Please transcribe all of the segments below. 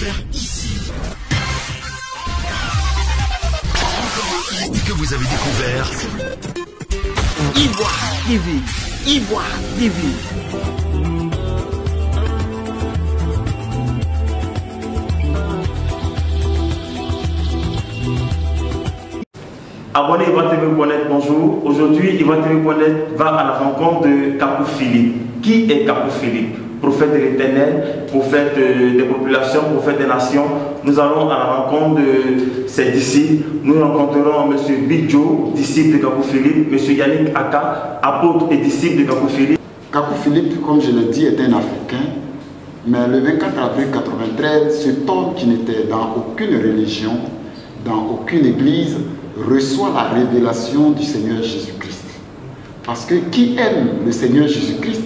faire ici. Que vous avez découvert Ivoire TV. Ivoire TV. Abonnez Ivoire TV.net, bonjour. Aujourd'hui, Ivoire TV.net va à la rencontre de Kapou Philippe. Qui est Kapou Philippe? Prophète de l'Éternel, prophète des populations, prophète des nations. Nous allons à la rencontre de ses disciples. Nous rencontrerons M. Bidjo, disciple de Kapou Philippe, M. Yannick Aka, apôtre et disciple de Kapou Philippe. Kapou Philippe, comme je l'ai dit, est un Africain. Mais le 24 avril 1993, cet homme qui n'était dans aucune religion, dans aucune église, reçoit la révélation du Seigneur Jésus-Christ. Parce que qui aime le Seigneur Jésus-Christ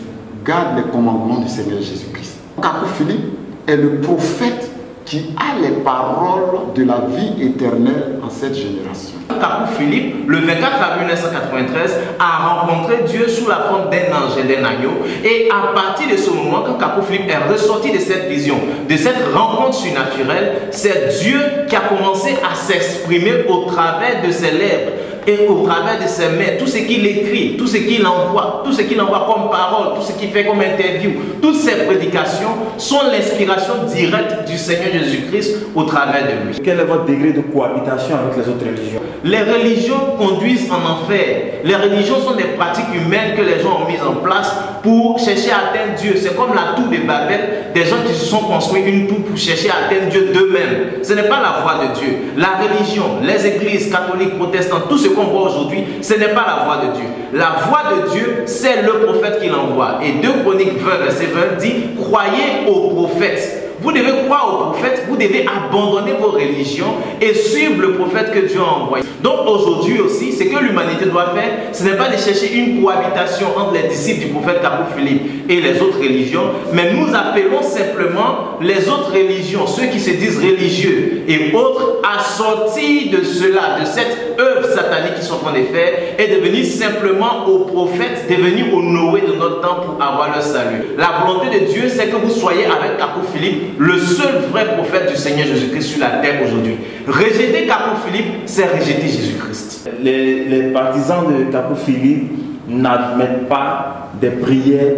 garde les commandements du Seigneur Jésus-Christ. Kapou Philippe est le prophète qui a les paroles de la vie éternelle en cette génération. Kapou Philippe, le 24 avril 1993, a rencontré Dieu sous la forme d'un ange et d'un agneau. Et à partir de ce moment, quand Kapou Philippe est ressorti de cette vision, de cette rencontre surnaturelle, c'est Dieu qui a commencé à s'exprimer au travers de ses lèvres et au travers de ses mains, tout ce qu'il écrit, tout ce qu'il envoie, tout ce qu'il envoie comme parole, tout ce qu'il fait comme interview, toutes ses prédications sont l'inspiration directe du Seigneur Jésus-Christ au travers de lui. Quel est votre degré de cohabitation avec les autres religions? Les religions conduisent en enfer. Les religions sont des pratiques humaines que les gens ont mises en place pour chercher à atteindre Dieu. C'est comme la tour de Babel, des gens qui se sont construits une tour pour chercher à atteindre Dieu d'eux-mêmes. Ce n'est pas la voie de Dieu. La religion, les églises catholiques, protestantes, tout ce qu'on voit aujourd'hui, ce n'est pas la voie de Dieu. La voie de Dieu, c'est le prophète qui l'envoie. Et 2 Chroniques 20, verset 20 dit, croyez au prophète. Vous devez croire au prophète, vous devez abandonner vos religions et suivre le prophète que Dieu a envoyé. Donc aujourd'hui aussi, ce que l'humanité doit faire, ce n'est pas de chercher une cohabitation entre les disciples du prophète Kapou Philippe et les autres religions, mais nous appelons simplement les autres religions, ceux qui se disent religieux et autres, à sortir de cela, de cette œuvre satanique qu'ils sont en train de faire et de venir simplement au prophète, de venir au Noé de notre temps pour avoir le salut. La volonté de Dieu, c'est que vous soyez avec Kapou Philippe, le seul vrai prophète du Seigneur Jésus-Christ sur la terre aujourd'hui. Rejeter Kapou Philippe, c'est rejeter Jésus-Christ. Les partisans de Kapou Philippe n'admettent pas des prières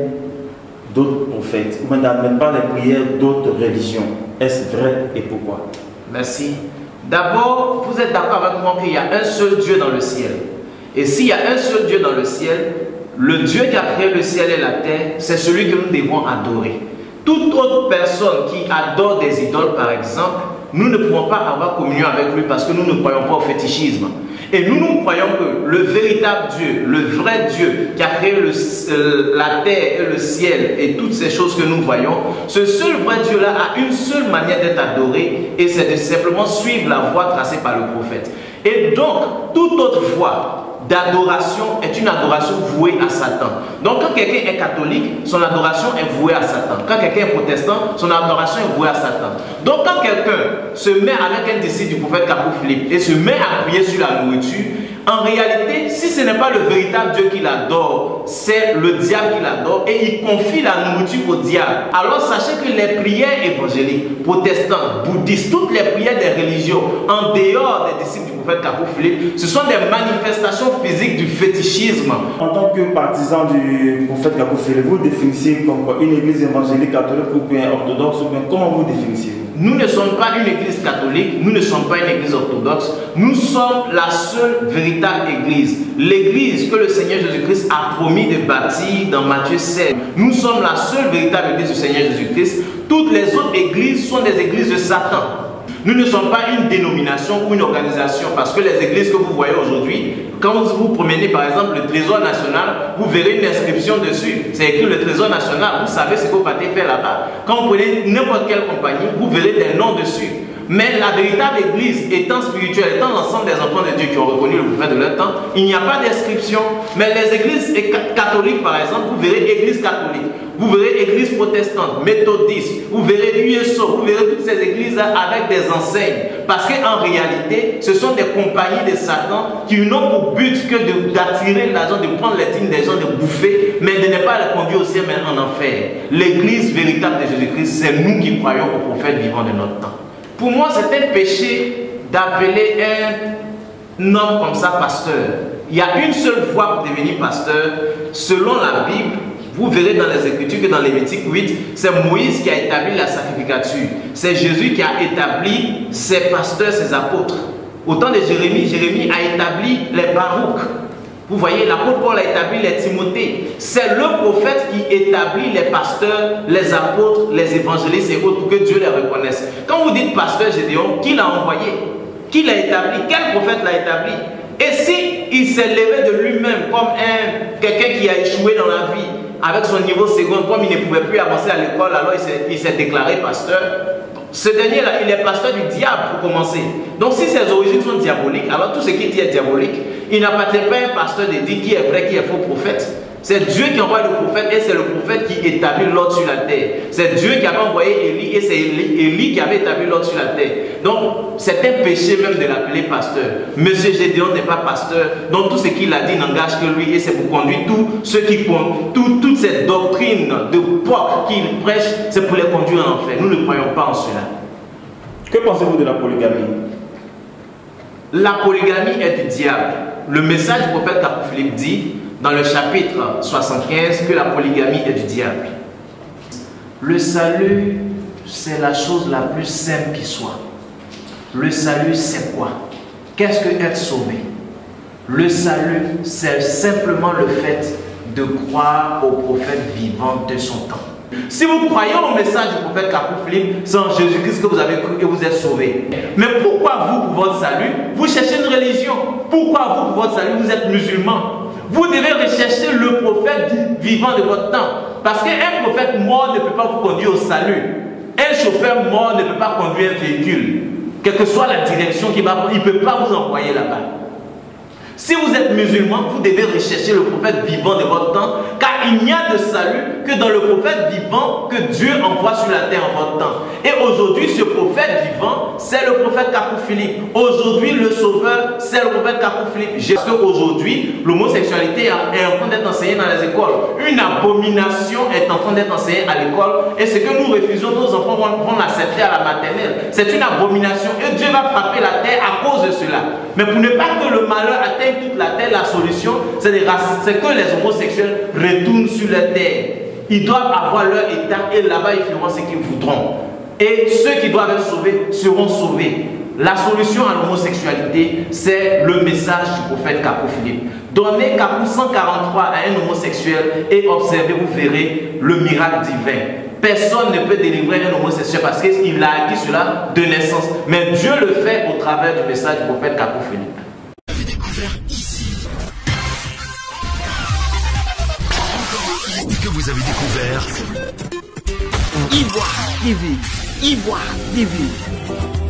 d'autres prophètes, ou n'admettent pas les prières d'autres religions. Est-ce vrai et pourquoi? Merci. D'abord, vous êtes d'accord avec moi qu'il y a un seul Dieu dans le ciel. Et s'il y a un seul Dieu dans le ciel, le Dieu qui a créé le ciel et la terre, c'est celui que nous devons adorer. Toute autre personne qui adore des idoles, par exemple, nous ne pouvons pas avoir communion avec lui parce que nous ne croyons pas au fétichisme. Et nous croyons que le véritable Dieu, le vrai Dieu qui a créé la terre et le ciel et toutes ces choses que nous voyons, ce seul vrai Dieu-là a une seule manière d'être adoré et c'est de simplement suivre la voie tracée par le prophète. Et donc, toute autre voie d'adoration est une adoration vouée à Satan. Donc quand quelqu'un est catholique, son adoration est vouée à Satan. Quand quelqu'un est protestant, son adoration est vouée à Satan. Donc quand quelqu'un se met avec un disciple du prophète Kapou Philippe et se met à prier sur la nourriture, en réalité, si ce n'est pas le véritable Dieu qu'il adore, c'est le diable qu'il adore et il confie la nourriture au diable. Alors sachez que les prières évangéliques, protestantes, bouddhistes, toutes les prières des religions, en dehors des disciples du prophète Kapou Philippe, ce sont des manifestations physiques du fétichisme. En tant que partisan du prophète Kapou Philippe, vous définissez comme quoi? Une église évangélique, catholique ou bien orthodoxe, ou bien comment vous définissez-vous? Nous ne sommes pas une église catholique, nous ne sommes pas une église orthodoxe, nous sommes la seule véritable église. L'église que le Seigneur Jésus-Christ a promis de bâtir dans Matthieu 16. Nous sommes la seule véritable église du Seigneur Jésus-Christ. Toutes les autres églises sont des églises de Satan. Nous ne sommes pas une dénomination ou une organisation parce que les églises que vous voyez aujourd'hui, quand vous vous promenez par exemple le Trésor National, vous verrez une inscription dessus. C'est écrit le Trésor National, vous savez ce que vous partez faire là-bas. Quand vous prenez n'importe quelle compagnie, vous verrez des noms dessus. Mais la véritable église étant spirituelle, étant l'ensemble des enfants de Dieu qui ont reconnu le prophète de leur temps, il n'y a pas d'inscription. Mais les églises catholiques, par exemple, vous verrez église catholique, vous verrez église protestante, méthodiste, vous verrez USO, vous verrez toutes ces églises avec des enseignes. Parce qu'en réalité, ce sont des compagnies de Satan qui n'ont pour but que d'attirer l'argent, de prendre les dîmes des gens, de bouffer, mais de ne pas les conduire au ciel, mais en enfer. L'église véritable de Jésus-Christ, c'est nous qui croyons au prophète vivant de notre temps. Pour moi, c'est un péché d'appeler un homme comme ça pasteur. Il y a une seule voie pour devenir pasteur. Selon la Bible, vous verrez dans les Écritures que dans Lévitique 8, c'est Moïse qui a établi la sacrificature. C'est Jésus qui a établi ses pasteurs, ses apôtres. Au temps de Jérémie, Jérémie a établi les Baruch. Vous voyez, l'apôtre Paul a établi les Timothée. C'est le prophète qui établit les pasteurs, les apôtres, les évangélistes et autres pour que Dieu les reconnaisse. Quand vous dites pasteur Gédéon, qui l'a envoyé? Qui l'a établi? Quel prophète l'a établi? Et si il s'est levé de lui-même comme quelqu'un qui a échoué dans la vie, avec son niveau second, comme il ne pouvait plus avancer à l'école, alors il s'est déclaré pasteur. Ce dernier-là, il est pasteur du diable pour commencer. Donc si ses origines sont diaboliques, alors tout ce qui dit est diabolique. Il n'appartient pas à un pasteur de dire qui est vrai, qui est faux prophète. C'est Dieu qui envoie le prophète et c'est le prophète qui établit l'ordre sur la terre. C'est Dieu qui avait envoyé Élie et c'est Élie qui avait établi l'ordre sur la terre. Donc c'est un péché même de l'appeler pasteur. Monsieur Gédéon n'est pas pasteur. Donc tout ce qu'il a dit n'engage que lui et c'est pour conduire tout ce qui compte. Toutes ces doctrines de porc qu'il prêche, c'est pour les conduire en enfer. Nous ne croyons pas en cela. Que pensez-vous de la polygamie? La polygamie est du diable. Le message du prophète Philippe dit dans le chapitre 75 que la polygamie est du diable. Le salut, c'est la chose la plus simple qui soit. Le salut, c'est quoi? Qu'est-ce que être sauvé? Le salut, c'est simplement le fait de croire au prophète vivant de son temps. Si vous croyez au message du prophète Philippe, c'est en Jésus-Christ que vous avez cru et vous êtes sauvé. Mais pourquoi vous, pour votre salut, vous cherchez une religion? Pourquoi vous, pour votre salut, vous êtes musulman? Vous devez rechercher le prophète vivant de votre temps. Parce qu'un prophète mort ne peut pas vous conduire au salut. Un chauffeur mort ne peut pas conduire un véhicule. Quelle que soit la direction qu'il va prendre, il ne peut pas vous envoyer là-bas. Si vous êtes musulman, vous devez rechercher le prophète vivant de votre temps, car il n'y a de salut que dans le prophète vivant que Dieu envoie sur la terre en votre temps. Et aujourd'hui, ce prophète vivant, c'est le prophète Philippe. Aujourd'hui, le sauveur, c'est le prophète Philippe. Parce qu'aujourd'hui, l'homosexualité est en train d'être enseignée dans les écoles. Une abomination est en train d'être enseignée à l'école. Et ce que nous refusons, nos enfants vont l'accepter à la maternelle. C'est une abomination. Et Dieu va frapper la terre à cause de cela. Mais pour ne pas que le malheur atteigne toute la terre, la solution, c'est que les homosexuels retournent sur la terre. Ils doivent avoir leur état et là-bas ils feront ce qu'ils voudront. Et ceux qui doivent être sauvés seront sauvés. La solution à l'homosexualité, c'est le message du prophète Philippe. Donnez Capou 143 à un homosexuel et observez, vous verrez le miracle divin. Personne ne peut délivrer un homosexuel parce qu'il a acquis cela de naissance. Mais Dieu le fait au travers du message du prophète Philippe. Vous avez découvert ici. Que vous avez découvert Ivoire TV. Ivoire TV.